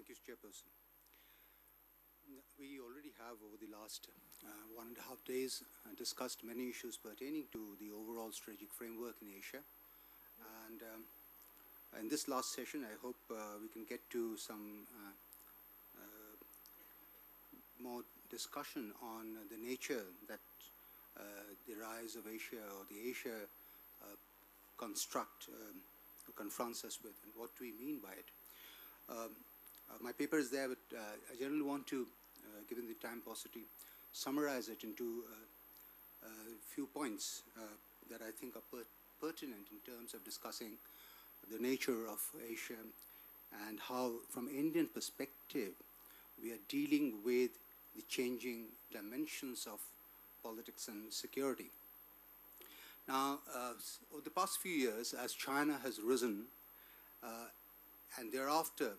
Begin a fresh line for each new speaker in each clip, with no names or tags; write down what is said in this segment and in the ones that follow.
Thank you, Chairperson. We already have, over the last 1.5 days, discussed many issues pertaining to the overall strategic framework in Asia. And in this last session, I hope we can get to some more discussion on the nature that the rise of Asia or the Asia construct confronts us with, and what do we mean by it. My paper is there, but I generally want to, given the time paucity, summarize it into a few points that I think are pertinent in terms of discussing the nature of Asia and how, from Indian perspective, we are dealing with the changing dimensions of politics and security. Now, over the past few years, as China has risen, and thereafter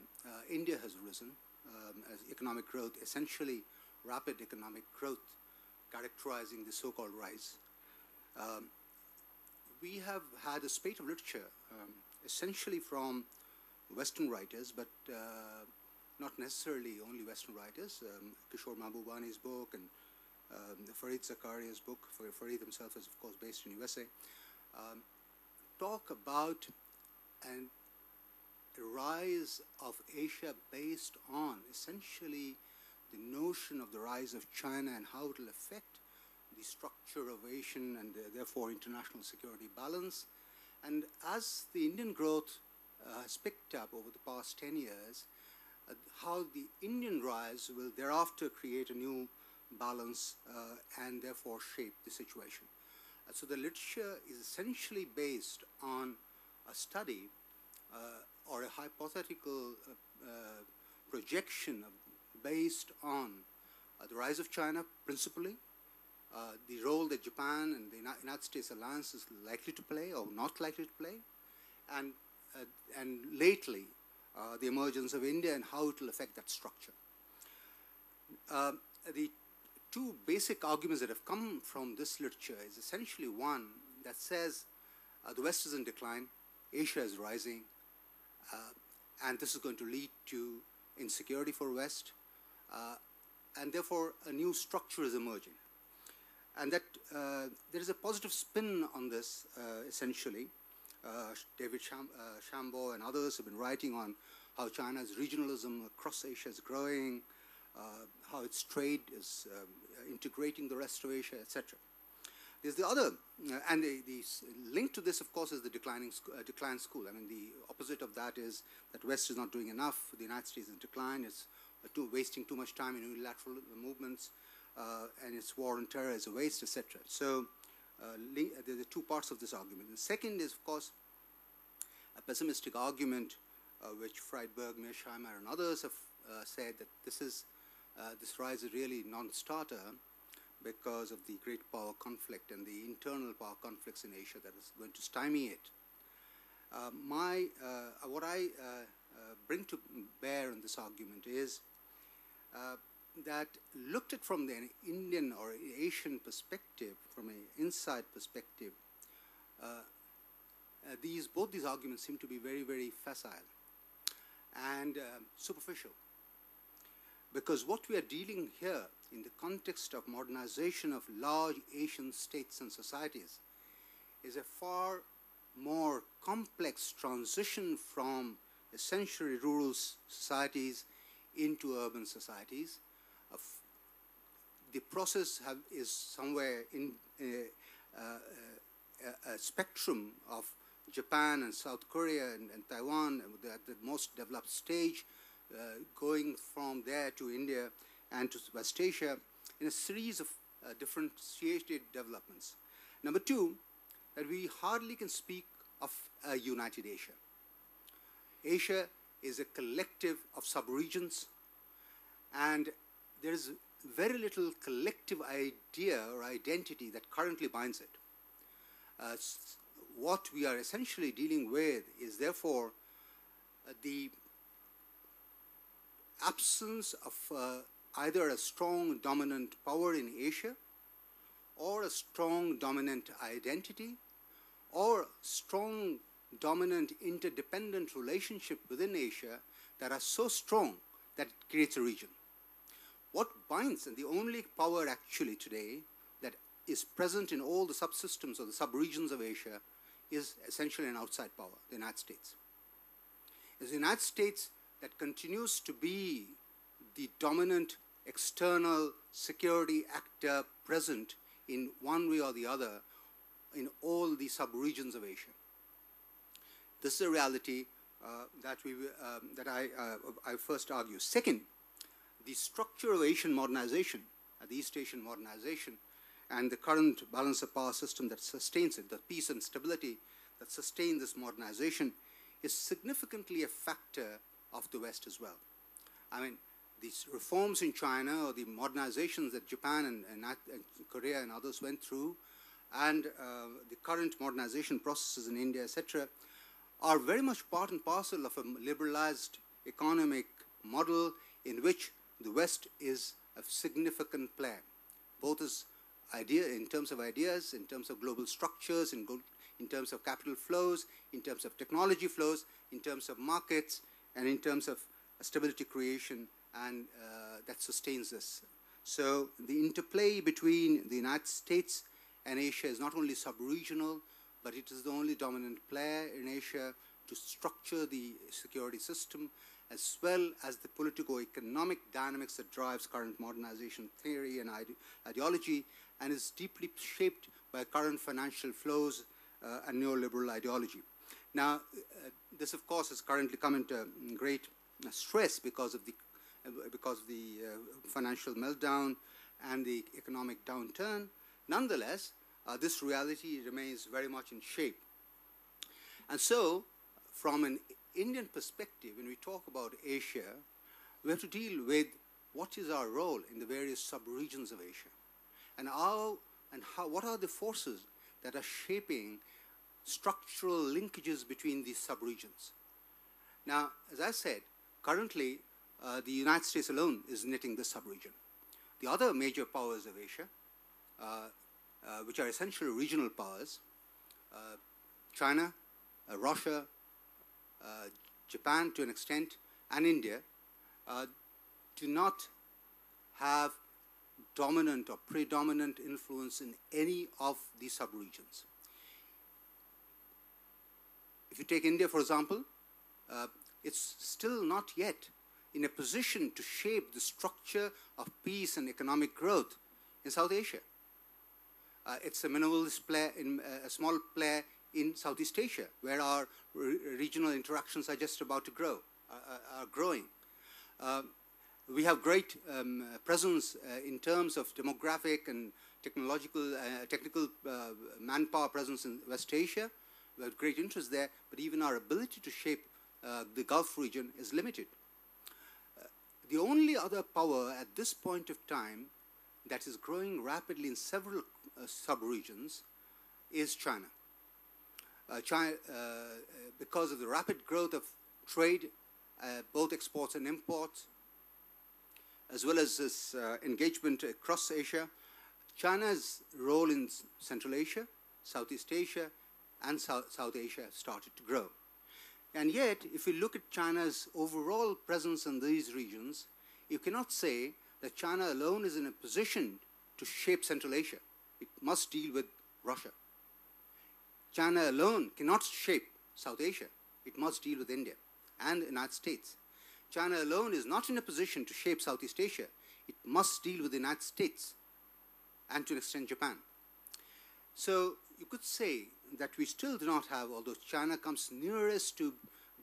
India has risen as economic growth, essentially rapid economic growth characterizing the so-called rise. We have had a spate of literature, essentially from Western writers, but not necessarily only Western writers. Kishore Mahbubani's book and Fareed Zakaria's book, Fareed himself is of course based in USA, talk about a rise of Asia based on essentially the notion of the rise of China and how it will affect the structure of Asian and therefore international security balance. And as the Indian growth has picked up over the past 10 years, how the Indian rise will thereafter create a new balance and therefore shape the situation. So the literature is essentially based on a study or a hypothetical projection based on the rise of China principally, the role that Japan and the United States alliance is likely to play or not likely to play, and lately the emergence of India and how it will affect that structure. The two basic arguments that have come from this literature is essentially one that says the West is in decline, Asia is rising, and this is going to lead to insecurity for West, and therefore a new structure is emerging. And that there is a positive spin on this, essentially. David Shambaugh and others have been writing on how China's regionalism across Asia is growing, how its trade is integrating the rest of Asia, etc. There's the other, and the link to this, of course, is the decline school. I mean, the opposite of that is that West is not doing enough. The United States is in decline. It's wasting too much time in unilateral movements, and its war on terror is a waste, etc. So there are the two parts of this argument. The second is, of course, a pessimistic argument, which Friedberg, Mearsheimer, and others have said that this rise is really non-starter because of the great power conflict and the internal power conflicts in Asia that is going to stymie it. What I bring to bear in this argument is that looked at from the Indian or Asian perspective, from an inside perspective, both these arguments seem to be very, very facile and superficial. Because what we are dealing here in the context of modernization of large Asian states and societies is a far more complex transition from essentially rural societies into urban societies. The process is somewhere in a spectrum of Japan and South Korea and Taiwan at the most developed stage, going from there to India and to West Asia in a series of differentiated developments. Number two, that we hardly can speak of a united Asia. Asia is a collective of subregions, and there is very little collective idea or identity that currently binds it. What we are essentially dealing with is therefore the absence of either a strong dominant power in Asia, or a strong dominant identity, or strong dominant interdependent relationship within Asia that are so strong that creates a region. What binds, and the only power actually today that is present in all the subsystems or the subregions of Asia, is essentially an outside power, the United States. It's the United States that continues to be the dominant external security actor present in one way or the other in all the subregions of Asia. This is a reality that I first argue. Second, the structure of Asian modernization, the East Asian modernization, and the current balance of power system that sustains it, the peace and stability that sustain this modernization, is significantly a factor of the West as well. I mean, these reforms in China or the modernizations that Japan and Korea and others went through, and the current modernization processes in India, etc., are very much part and parcel of a liberalized economic model in which the West is a significant player, both as in terms of ideas, in terms of global structures, in terms of capital flows, in terms of technology flows, in terms of markets, and in terms of stability creation, and that sustains this. So the interplay between the United States and Asia is not only sub-regional, but it is the only dominant player in Asia to structure the security system, as well as the politico-economic dynamics that drives current modernization theory and ideology, and is deeply shaped by current financial flows and neoliberal ideology. Now, this, of course, has currently come into great stress because of the financial meltdown and the economic downturn. Nonetheless, this reality remains very much in shape. And so, from an Indian perspective, when we talk about Asia, we have to deal with what is our role in the various sub-regions of Asia, and what are the forces that are shaping structural linkages between these sub-regions. Now, as I said, currently the United States alone is knitting this sub-region. The other major powers of Asia, which are essentially regional powers, China, Russia, Japan to an extent, and India, do not have dominant or predominant influence in any of these sub-regions. If you take India, for example, it's still not yet in a position to shape the structure of peace and economic growth in South Asia. It's a minimalist player, a small player in Southeast Asia, where our regional interactions are just about to grow, are growing. We have great presence in terms of demographic and technical manpower presence in West Asia. We have great interest there, but even our ability to shape the Gulf region is limited. The only other power at this point of time that is growing rapidly in several sub-regions is China. Because of the rapid growth of trade, both exports and imports, as well as this engagement across Asia, China's role in Central Asia, Southeast Asia, and South Asia started to grow. And yet, if you look at China's overall presence in these regions, you cannot say that China alone is in a position to shape Central Asia. It must deal with Russia. China alone cannot shape South Asia. It must deal with India and the United States. China alone is not in a position to shape Southeast Asia. It must deal with the United States and to an extent Japan. So you could say that we still do not have, although China comes nearest to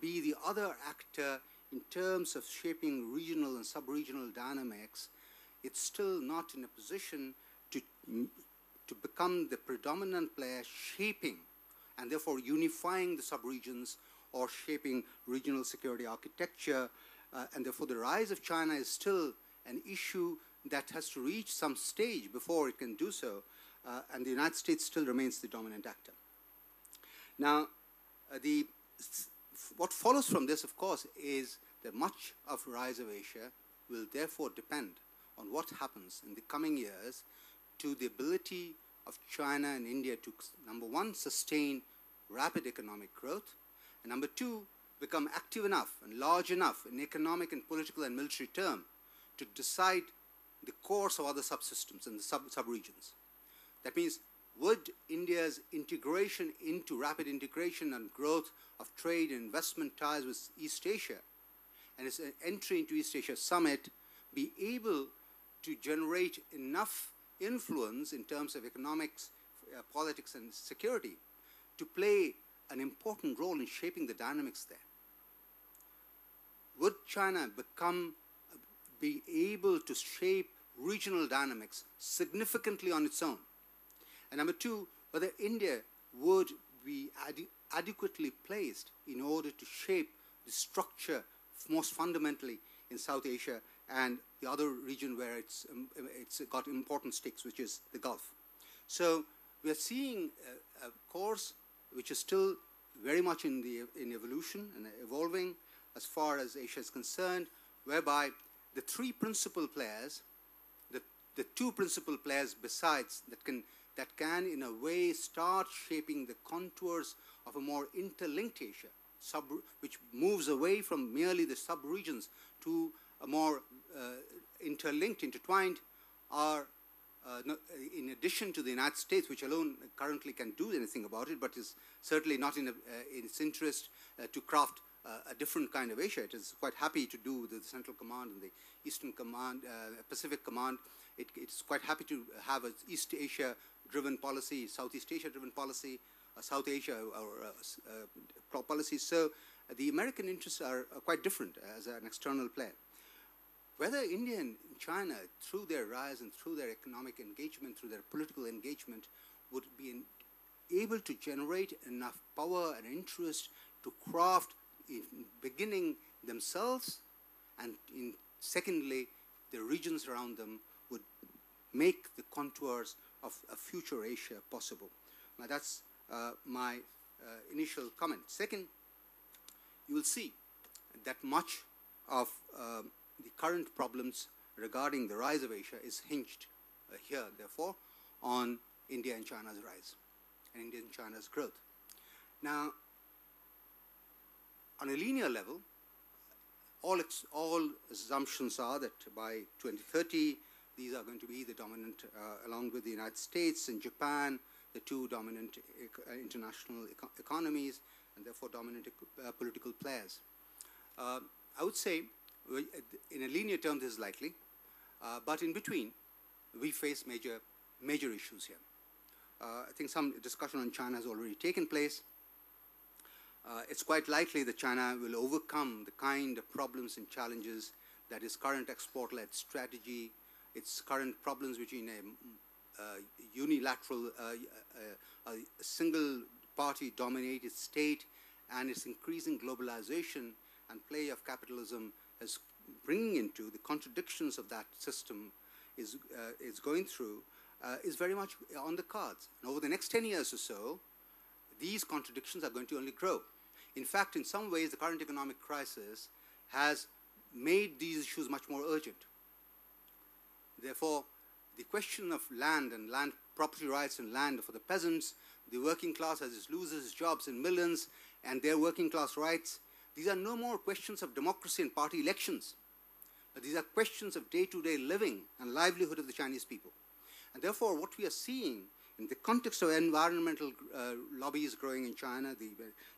be the other actor in terms of shaping regional and sub-regional dynamics, it's still not in a position to become the predominant player shaping and therefore unifying the sub-regions or shaping regional security architecture. And therefore the rise of China is still an issue that has to reach some stage before it can do so. And the United States still remains the dominant actor. Now, what follows from this, of course, is that much of the rise of Asia will therefore depend on what happens in the coming years to the ability of China and India to, number one, sustain rapid economic growth, and number two, become active enough and large enough in economic and political and military term to decide the course of other subsystems and the sub-regions. That means, would India's integration into rapid integration and growth of trade and investment ties with East Asia and its entry into East Asia Summit be able to generate enough influence in terms of economics, politics and security to play an important role in shaping the dynamics there? Would China be able to shape regional dynamics significantly on its own? And number two, whether India would be adequately placed in order to shape the structure most fundamentally in South Asia and the other region where it's got important stakes, which is the Gulf. So we are seeing a course which is still very much in evolution and evolving as far as Asia is concerned, whereby the three principal players, the two principal players besides that can in a way start shaping the contours of a more interlinked Asia, which moves away from merely the sub-regions to a more interlinked, intertwined, are in addition to the United States, which alone currently can do anything about it, but is certainly not in its interest to craft a different kind of Asia. It is quite happy to do the Central Command and the Eastern Command, Pacific Command. It's quite happy to have an East Asia-driven policy, Southeast Asia-driven policy, South Asia or policy. So the American interests are quite different as an external player. Whether India and China, through their rise and through their economic engagement, through their political engagement, would be able to generate enough power and interest to craft, in beginning, themselves, and secondly, the regions around them would make the contours of a future Asia possible. Now that's my initial comment. Second, you will see that much of the current problems regarding the rise of Asia is hinged here, therefore, on India and China's rise and India and China's growth. Now, on a linear level, all assumptions are that by 2030, these are going to be the dominant, along with the United States and Japan, the two dominant international economies, and therefore dominant political players. I would say, in a linear term, this is likely, but in between, we face major issues here. I think some discussion on China has already taken place. It's quite likely that China will overcome the kind of problems and challenges that its current export-led strategy, its current problems between a unilateral, single-party dominated state and its increasing globalization and play of capitalism is bringing into the contradictions of that system is going through is very much on the cards. And over the next 10 years or so, these contradictions are going to only grow. In fact, in some ways, the current economic crisis has made these issues much more urgent. Therefore, the question of land and land property rights and land for the peasants, the working class as it loses jobs in millions, and their working class rights, these are no more questions of democracy and party elections, but these are questions of day-to-day living and livelihood of the Chinese people. And therefore, what we are seeing in the context of environmental lobbies growing in China,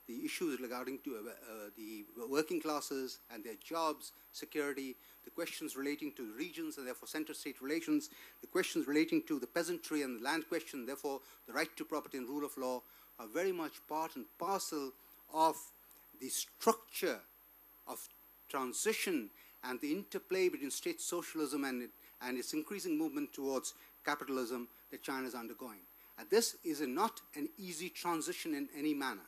the issues regarding to the working classes and their jobs, security, the questions relating to regions and therefore center-state relations, the questions relating to the peasantry and the land question, therefore the right to property and rule of law, are very much part and parcel of the structure of transition and the interplay between state socialism and its increasing movement towards capitalism that China is undergoing. And this is not an easy transition in any manner.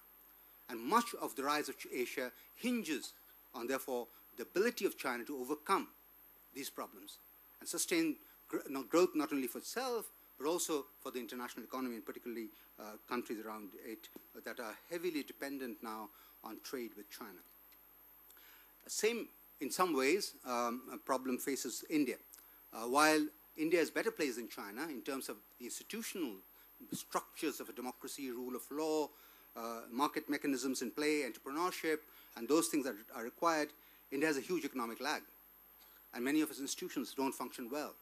And much of the rise of Asia hinges on, therefore, the ability of China to overcome these problems and sustain growth not only for itself, but also for the international economy, and particularly countries around it that are heavily dependent now on trade with China. Same, in some ways, a problem faces India. While India is better placed than China in terms of the institutional structures of a democracy, rule of law, market mechanisms in play, entrepreneurship, and those things that are required, India has a huge economic lag, and many of its institutions don't function well.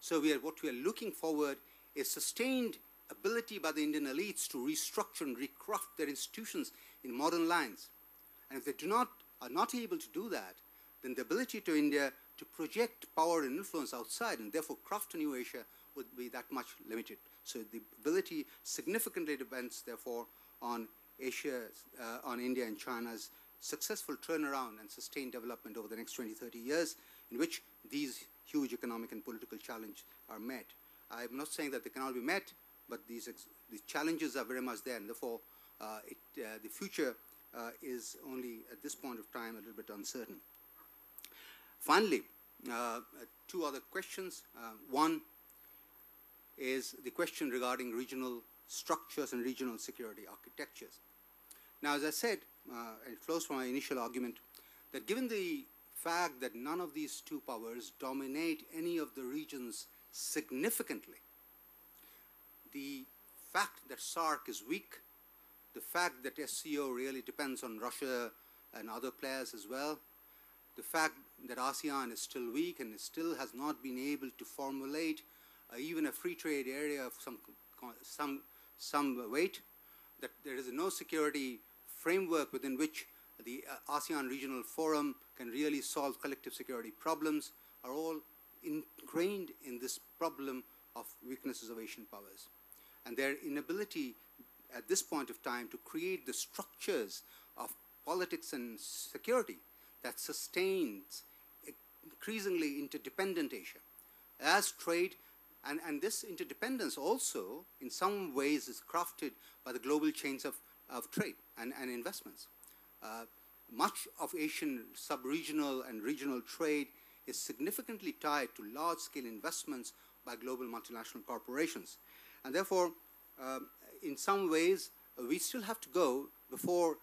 So what we are looking forward is sustained ability by the Indian elites to restructure and recraft their institutions in modern lines. And if they are not able to do that, then the ability to India to project power and influence outside and therefore craft a new Asia would be that much limited. So the ability significantly depends, therefore, on on India and China's successful turnaround and sustained development over the next 20, 30 years, in which these huge economic and political challenges are met. I'm not saying that they cannot be met, but these challenges are very much there, and therefore the future is only at this point of time a little bit uncertain. Finally, two other questions. One is the question regarding regional structures and regional security architectures. Now, as I said, it flows from my initial argument, that given the fact that none of these two powers dominate any of the regions significantly, the fact that SAARC is weak, the fact that SCO really depends on Russia and other players as well, the fact that ASEAN is still weak and still has not been able to formulate even a free trade area of some weight, that there is no security framework within which the ASEAN Regional Forum can really solve collective security problems, are all ingrained in this problem of weaknesses of Asian powers. And their inability at this point of time to create the structures of politics and security that sustains increasingly interdependent Asia as trade, and this interdependence also in some ways is crafted by the global chains of trade and investments. Much of Asian sub-regional and regional trade is significantly tied to large-scale investments by global multinational corporations. And therefore, in some ways, we still have to go before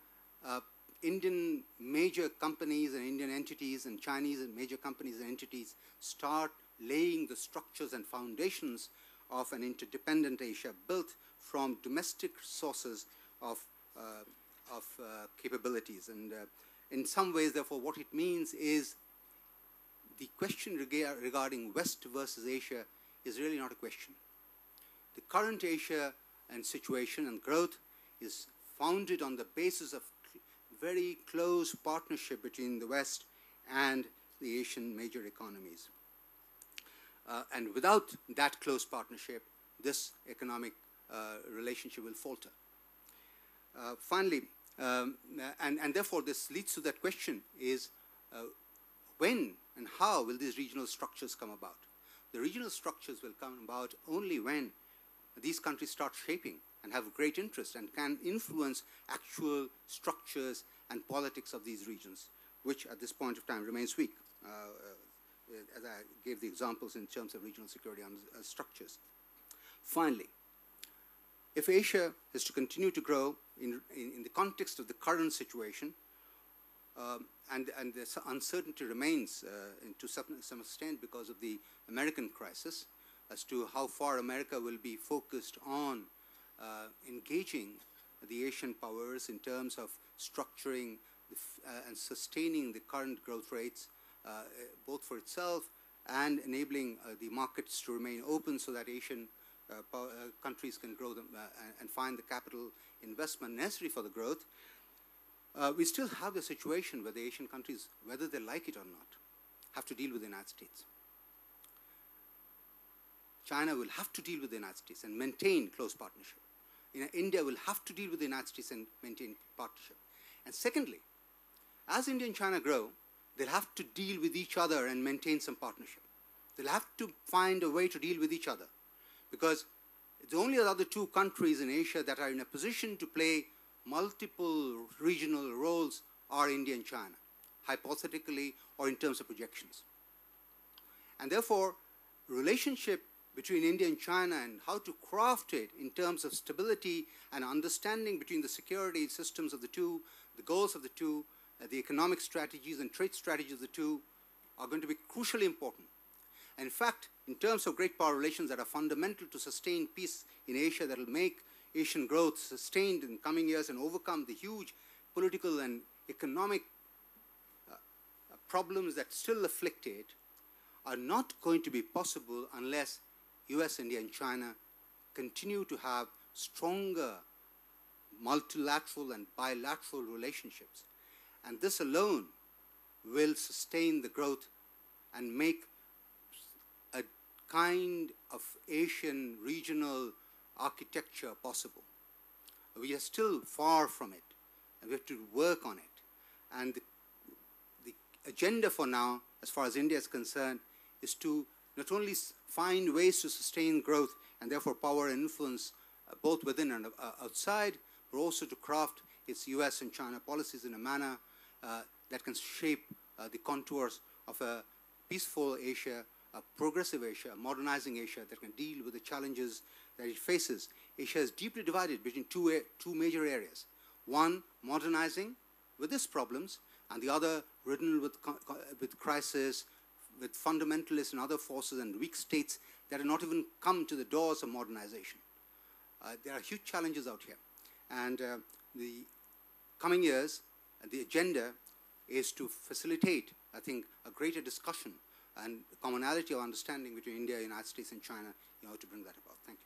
Indian major companies and Indian entities and Chinese and major companies and entities start laying the structures and foundations of an interdependent Asia built from domestic sources of capabilities. And in some ways, therefore, what it means is the question regarding West versus Asia is really not a question. The current Asia and situation and growth is founded on the basis of very close partnership between the West and the Asian major economies. And without that close partnership, this economic relationship will falter. Finally, and therefore this leads to that question is when and how will these regional structures come about? The regional structures will come about only when these countries start shaping and have great interest and can influence actual structures and politics of these regions, which at this point of time remains weak, as I gave the examples in terms of regional security structures. Finally, if Asia is to continue to grow in the context of the current situation, and the uncertainty remains to some extent because of the American crisis as to how far America will be focused on engaging the Asian powers in terms of structuring and sustaining the current growth rates, both for itself and enabling the markets to remain open so that Asian countries can grow them and find the capital investment necessary for the growth. We still have the situation where the Asian countries, whether they like it or not, have to deal with the United States. China will have to deal with the United States and maintain close partnership. India will have to deal with the United States and maintain partnership. And secondly, as India and China grow, they'll have to deal with each other and maintain some partnership. They'll have to find a way to deal with each other, because the only other two countries in Asia that are in a position to play multiple regional roles are India and China, hypothetically or in terms of projections. And therefore, relationship between India and China and how to craft it in terms of stability and understanding between the security systems of the two, the goals of the two, the economic strategies and trade strategies of the two are going to be crucially important. And in fact, in terms of great power relations that are fundamental to sustain peace in Asia, that will make Asian growth sustained in coming years and overcome the huge political and economic problems that still afflict it are not going to be possible unless US, India, and China continue to have stronger multilateral and bilateral relationships. And this alone will sustain the growth and make a kind of Asian regional architecture possible. We are still far from it, and we have to work on it. And the agenda for now, as far as India is concerned, is to not only find ways to sustain growth and therefore power and influence both within and outside, but also to craft its US and China policies in a manner that can shape the contours of a peaceful Asia, a progressive Asia, a modernizing Asia that can deal with the challenges that it faces. Asia is deeply divided between two major areas. One, modernizing with its problems, and the other, ridden with crisis, with fundamentalists and other forces and weak states that have not even come to the doors of modernization. There are huge challenges out here. And the coming years, the agenda is to facilitate, I think, a greater discussion and commonality of understanding between India, United States, and China in order to bring that about. Thank you.